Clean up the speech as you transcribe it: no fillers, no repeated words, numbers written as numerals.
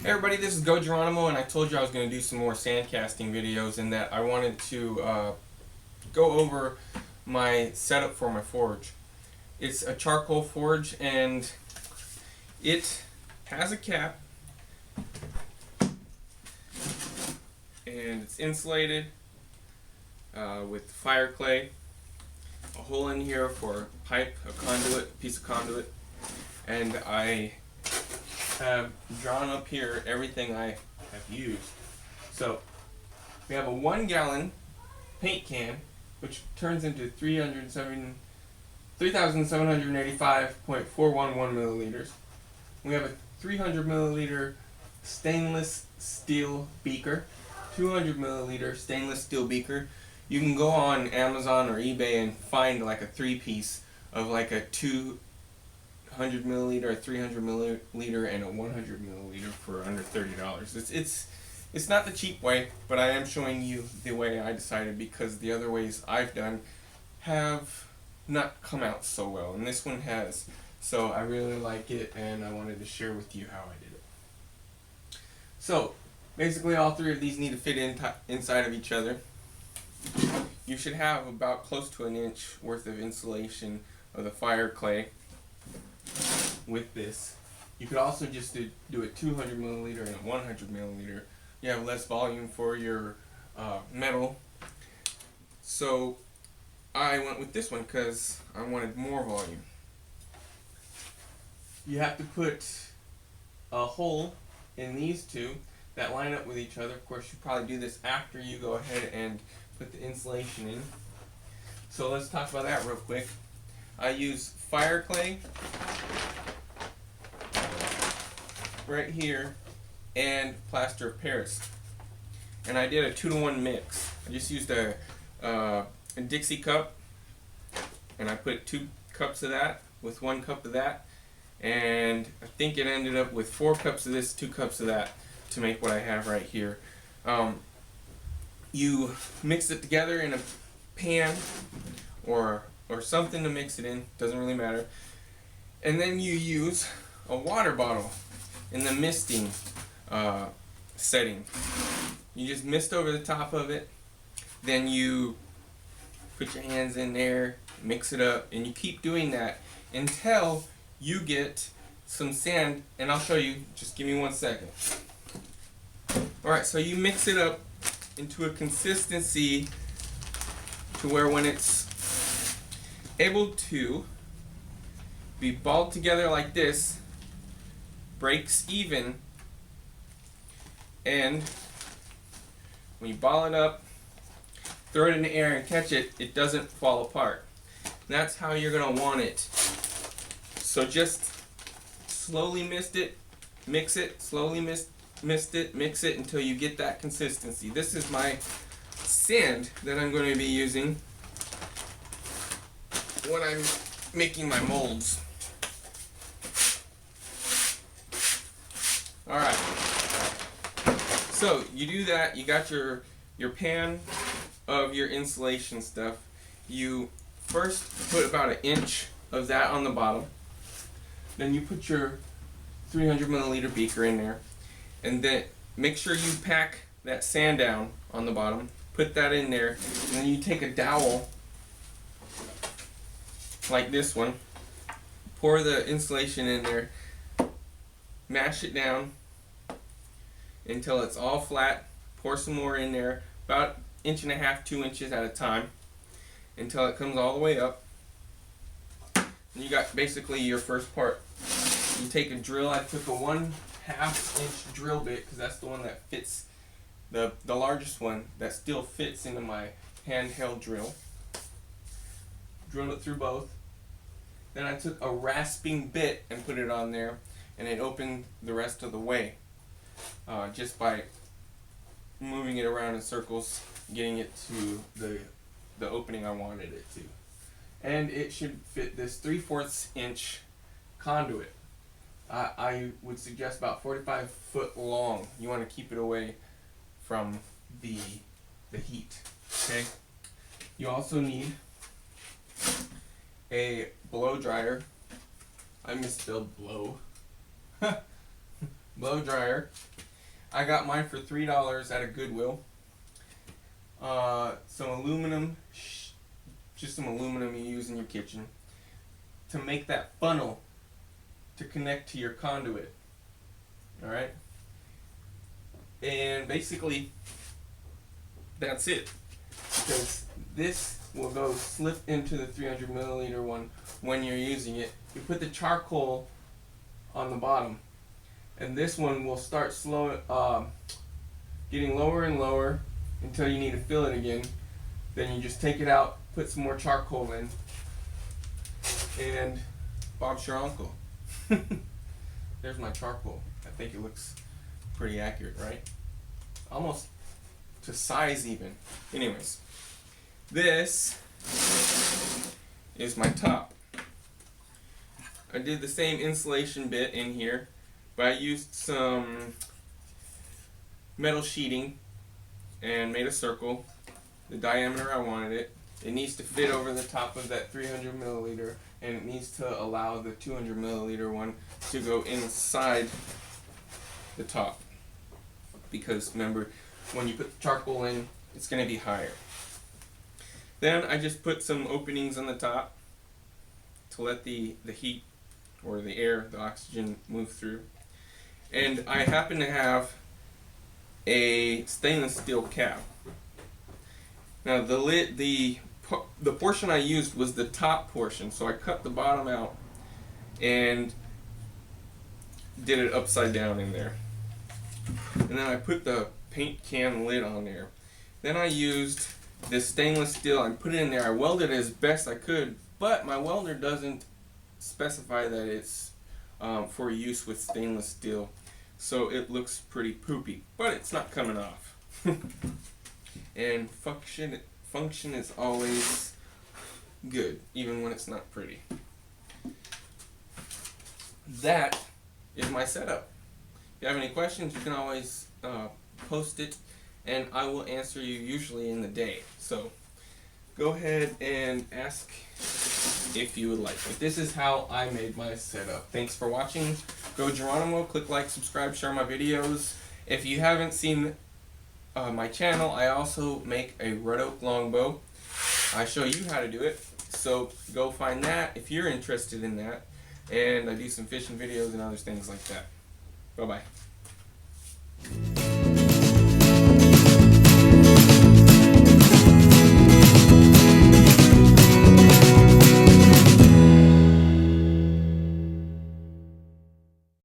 Hey everybody, this is GERONIMO, and I told you I was going to do some more sand casting videos and that I wanted to go over my setup for my forge. It's a charcoal forge and it has a cap and it's insulated with fire clay, a hole in here for a pipe, a conduit, a piece of conduit, and I have drawn up here everything I have used. So we have a 1 gallon paint can, which turns into 3,785.411 milliliters. We have a 300 milliliter stainless steel beaker, 200 milliliter stainless steel beaker. You can go on Amazon or eBay and find like a 3-piece of like a 200 milliliter, a 300 milliliter, and a 100 milliliter for under $30. It's not the cheap way, but I am showing you the way I decided because the other ways I've done have not come out so well, and this one has. So I really like it, and I wanted to share with you how I did it. So basically, all three of these need to fit inside of each other. You should have about close to 1 inch worth of insulation of the fire clay with this. You could also just do a 200 milliliter and a 100 milliliter. You have less volume for your metal. So I went with this one because I wanted more volume. You have to put a hole in these two that line up with each other. Of course, you probably do this after you go ahead and put the insulation in. So let's talk about that real quick. I use fire clay right here and plaster of Paris, and I did a 2-to-1 mix. I just used a Dixie cup, and I put 2 cups of that with 1 cup of that, and I think it ended up with 4 cups of this, 2 cups of that to make what I have right here. You mix it together in a pan or something to mix it in, doesn't really matter, and then you use a water bottle in the misting setting. You just mist over the top of it, then you put your hands in there, mix it up, and you keep doing that until you get some sand, and I'll show you, just give me 1 second. Alright, so you mix it up into a consistency to where when it's able to be balled together like this, breaks even, and when you ball it up, throw it in the air and catch it, it doesn't fall apart. And that's how you're going to want it. So just slowly mist it, mix it, slowly mist it, mix it until you get that consistency. This is my sand that I'm going to be using when I'm making my molds. Alright, so you do that, you got your pan of your insulation stuff. You first put about 1 inch of that on the bottom, then you put your 300 milliliter beaker in there, and then make sure you pack that sand down on the bottom, put that in there, and then you take a dowel like this one, pour the insulation in there, mash it down until it's all flat, pour some more in there, about 1.5 inches, 2 inches at a time, until it comes all the way up. And you got basically your first part. You take a drill. I took a 1/2 inch drill bit because that's the one that fits, the largest one that still fits into my handheld drill. Drilled it through both. Then I took a rasping bit and put it on there, and it opened the rest of the way, just by moving it around in circles, getting it to the opening I wanted it to. And it should fit this 3/4 inch conduit. I would suggest about 45 foot long. You want to keep it away from the heat. Okay. You also need a blow dryer. I misspelled blow. blow dryer. I got mine for $3 at a Goodwill. Some aluminum, just some aluminum you use in your kitchen to make that funnel to connect to your conduit. Alright? And basically, that's it. Because this will go slip into the 300 milliliter one when you're using it. You put the charcoal on the bottom, and this one will start getting lower and lower until you need to fill it again. Then you just take it out, put some more charcoal in, and Bob's your uncle. There's my charcoal. I think it looks pretty accurate, right? Almost to size even. Anyways, this is my top. I did the same insulation bit in here, but I used some metal sheeting and made a circle, the diameter I wanted it. It needs to fit over the top of that 300 milliliter, and it needs to allow the 200 milliliter one to go inside the top. Because remember, when you put the charcoal in, it's going to be higher. Then I just put some openings on the top to let the heat or the air, the oxygen, move through. And I happen to have a stainless steel cap. Now the portion I used was the top portion, so I cut the bottom out and did it upside down in there. And then I put the paint can lid on there. Then I used this stainless steel and put it in there. I welded it as best I could, but my welder doesn't specify that it's for use with stainless steel, so it looks pretty poopy, but it's not coming off. And function is always good, even when it's not pretty. That is my setup. If you have any questions, you can always post it, and I will answer you usually in the day. So go ahead and ask if you would like. But this is how I made my setup. Thanks for watching. Go Geronimo. Click like, subscribe, share my videos. If you haven't seen my channel, I also make a red oak longbow. I show you how to do it. So go find that if you're interested in that. And I do some fishing videos and other things like that. Bye-bye.